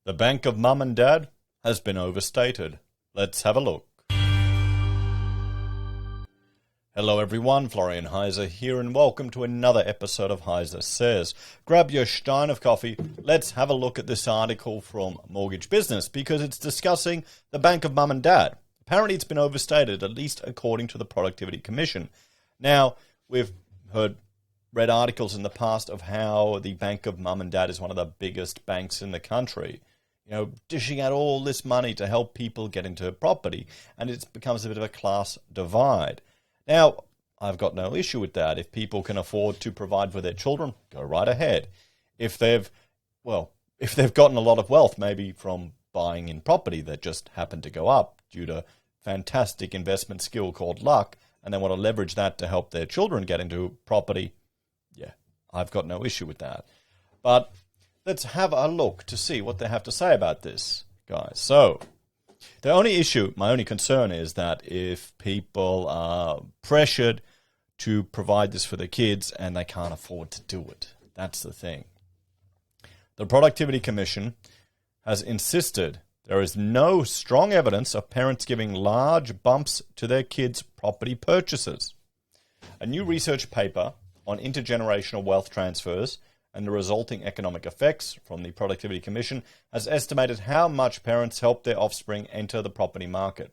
The Bank of Mum and Dad has been overstated. Let's have a look. Hello everyone, Florian.Heise here, and welcome to another episode of HeiseSays. Grab your stein of coffee. Let's have a look at this article from Mortgage Business because it's discussing the Bank of Mum and Dad. Apparently it's been overstated, at least according to the Productivity Commission. Now, we've read articles in the past of how the Bank of Mum and Dad is one of the biggest banks in the country. You know, dishing out all this money to help people get into property, and it becomes a bit of a class divide. Now, I've got no issue with that. If people can afford to provide for their children, go right ahead. If they've gotten a lot of wealth, maybe from buying in property that just happened to go up due to fantastic investment skill called luck, and they want to leverage that to help their children get into property, yeah, I've got no issue with that. But let's have a look to see what they have to say about this, guys. So, the only issue, my only concern is that if people are pressured to provide this for their kids and they can't afford to do it, that's the thing. The Productivity Commission has insisted there is no strong evidence of parents giving large bumps to their kids' property purchases. A new research paper on intergenerational wealth transfers and the resulting economic effects from the Productivity Commission has estimated how much parents help their offspring enter the property market.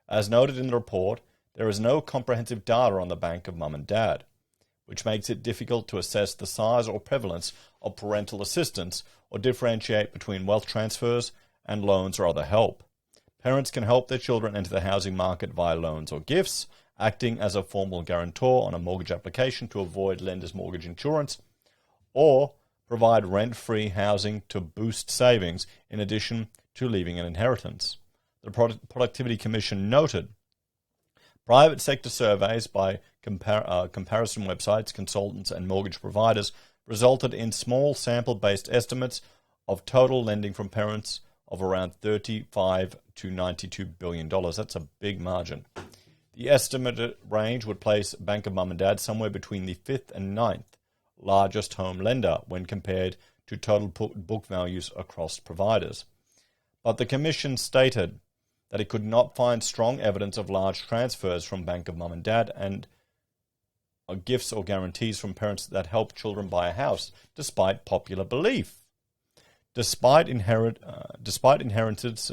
As noted in the report, there is no comprehensive data on the Bank of Mum and Dad, which makes it difficult to assess the size or prevalence of parental assistance or differentiate between wealth transfers and loans or other help. Parents can help their children enter the housing market via loans or gifts, acting as a formal guarantor on a mortgage application to avoid lenders' mortgage insurance, or provide rent-free housing to boost savings in addition to leaving an inheritance. The Productivity Commission noted private sector surveys by comparison websites, consultants and mortgage providers resulted in small sample-based estimates of total lending from parents of around $35 to $92 billion. That's a big margin. The estimated range would place Bank of Mum and Dad somewhere between the 5th and 9th largest home lender when compared to total book values across providers. But the Commission stated that it could not find strong evidence of large transfers from Bank of Mum and Dad and gifts or guarantees from parents that help children buy a house, despite popular belief. Despite inheritances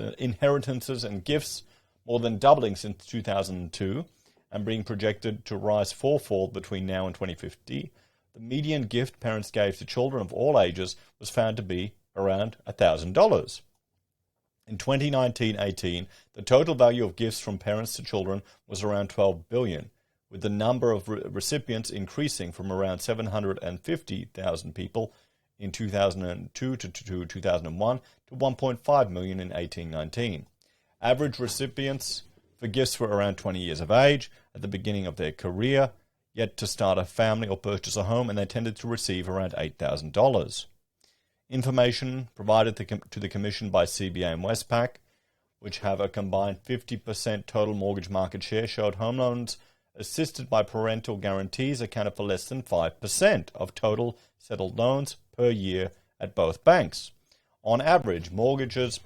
and gifts more than doubling since 2002 and being projected to rise fourfold between now and 2050, the median gift parents gave to children of all ages was found to be around $1,000. In 2019-18, the total value of gifts from parents to children was around $12 billion, with the number of recipients increasing from around 750,000 people in 2002 to 2001 to 1.5 million in 18-19. Average recipients for gifts were around 20 years of age at the beginning of their career, yet to start a family or purchase a home, and they tended to receive around $8,000. Information provided to the Commission by CBA and Westpac, which have a combined 50% total mortgage market share, showed home loans assisted by parental guarantees accounted for less than 5% of total settled loans per year at both banks. On average, mortgages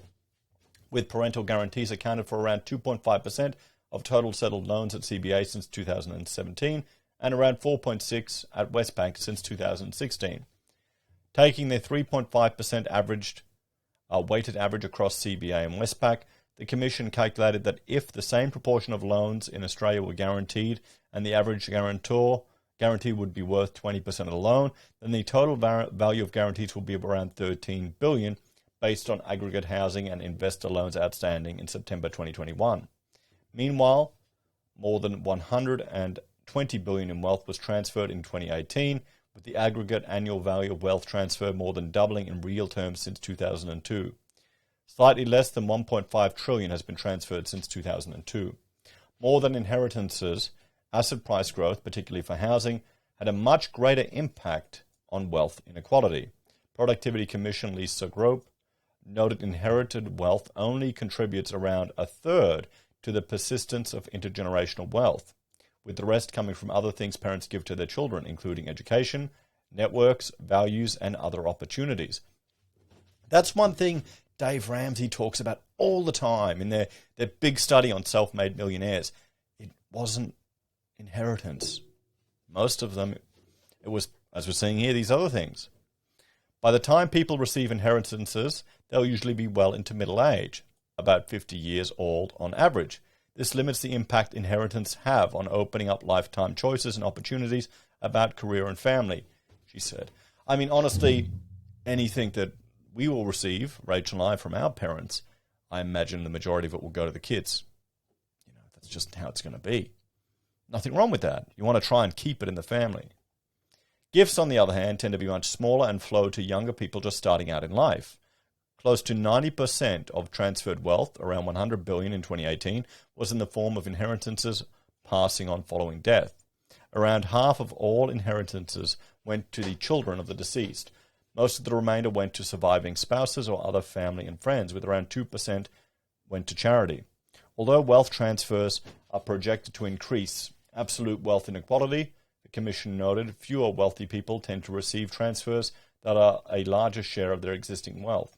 with parental guarantees accounted for around 2.5% of total settled loans at CBA since 2017 and around 4.6% at Westpac since 2016. Taking their 3.5% weighted average across CBA and Westpac, the Commission calculated that if the same proportion of loans in Australia were guaranteed and the average guarantee would be worth 20% of the loan, then the total value of guarantees would be around $13 billion based on aggregate housing and investor loans outstanding in September 2021. Meanwhile, more than $120 billion in wealth was transferred in 2018, with the aggregate annual value of wealth transfer more than doubling in real terms since 2002. Slightly less than $1.5 trillion has been transferred since 2002. More than inheritances, asset price growth, particularly for housing, had a much greater impact on wealth inequality. Productivity Commission Lisa Grope noted inherited wealth only contributes around a third to the persistence of intergenerational wealth, with the rest coming from other things parents give to their children, including education, networks, values, and other opportunities. That's one thing Dave Ramsey talks about all the time in their big study on self-made millionaires. It wasn't inheritance. Most of them, it was, as we're seeing here, these other things. By the time people receive inheritances, they'll usually be well into middle age, about 50 years old on average. This limits the impact inheritance have on opening up lifetime choices and opportunities about career and family, she said. I mean, honestly, anything that we will receive, Rachel and I, from our parents, I imagine the majority of it will go to the kids. That's just how it's going to be. Nothing wrong with that. You want to try and keep it in the family. Gifts, on the other hand, tend to be much smaller and flow to younger people just starting out in life. Close to 90% of transferred wealth, around $100 billion in 2018, was in the form of inheritances passing on following death. Around half of all inheritances went to the children of the deceased. Most of the remainder went to surviving spouses or other family and friends, with around 2% went to charity. Although wealth transfers are projected to increase absolute wealth inequality, the Commission noted fewer wealthy people tend to receive transfers that are a larger share of their existing wealth.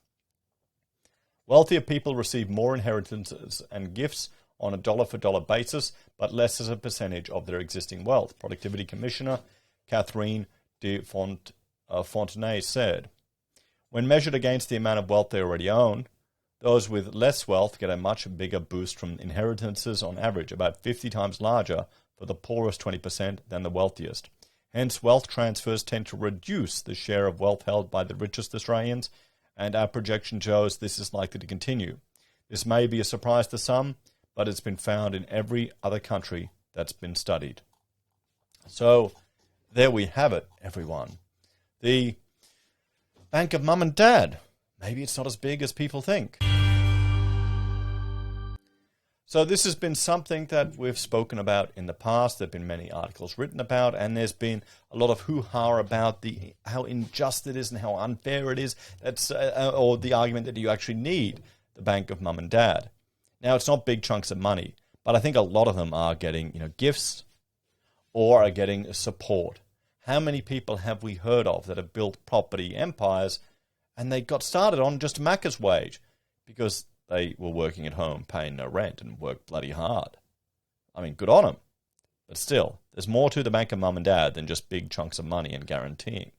Wealthier people receive more inheritances and gifts on a dollar-for-dollar basis, but less as a percentage of their existing wealth, Productivity Commissioner Catherine de Fontenay said. When measured against the amount of wealth they already own, those with less wealth get a much bigger boost from inheritances on average, about 50 times larger for the poorest 20% than the wealthiest. Hence, wealth transfers tend to reduce the share of wealth held by the richest Australians, and our projection shows this is likely to continue. This may be a surprise to some, but it's been found in every other country that's been studied. So, there we have it, everyone. The Bank of Mum and Dad. Maybe it's not as big as people think. So this has been something that we've spoken about in the past. There have been many articles written about, and there's been a lot of hoo-ha about how unjust it is and how unfair it is. Or the argument that you actually need the Bank of Mum and Dad. Now, it's not big chunks of money, but I think a lot of them are getting gifts or are getting support. How many people have we heard of that have built property empires and they got started on just Macca's wage because they were working at home, paying no rent, and worked bloody hard? I mean, good on them. But still, there's more to the Bank of Mum and Dad than just big chunks of money and guaranteeing.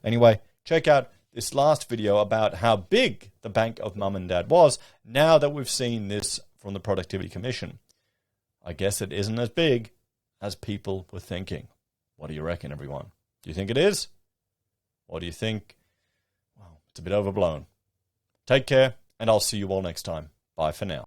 Anyway, check out this last video about how big the Bank of Mum and Dad was now that we've seen this from the Productivity Commission. I guess it isn't as big as people were thinking. What do you reckon, everyone? Do you think it is? Or do you think, well, it's a bit overblown? Take care, and I'll see you all next time. Bye for now.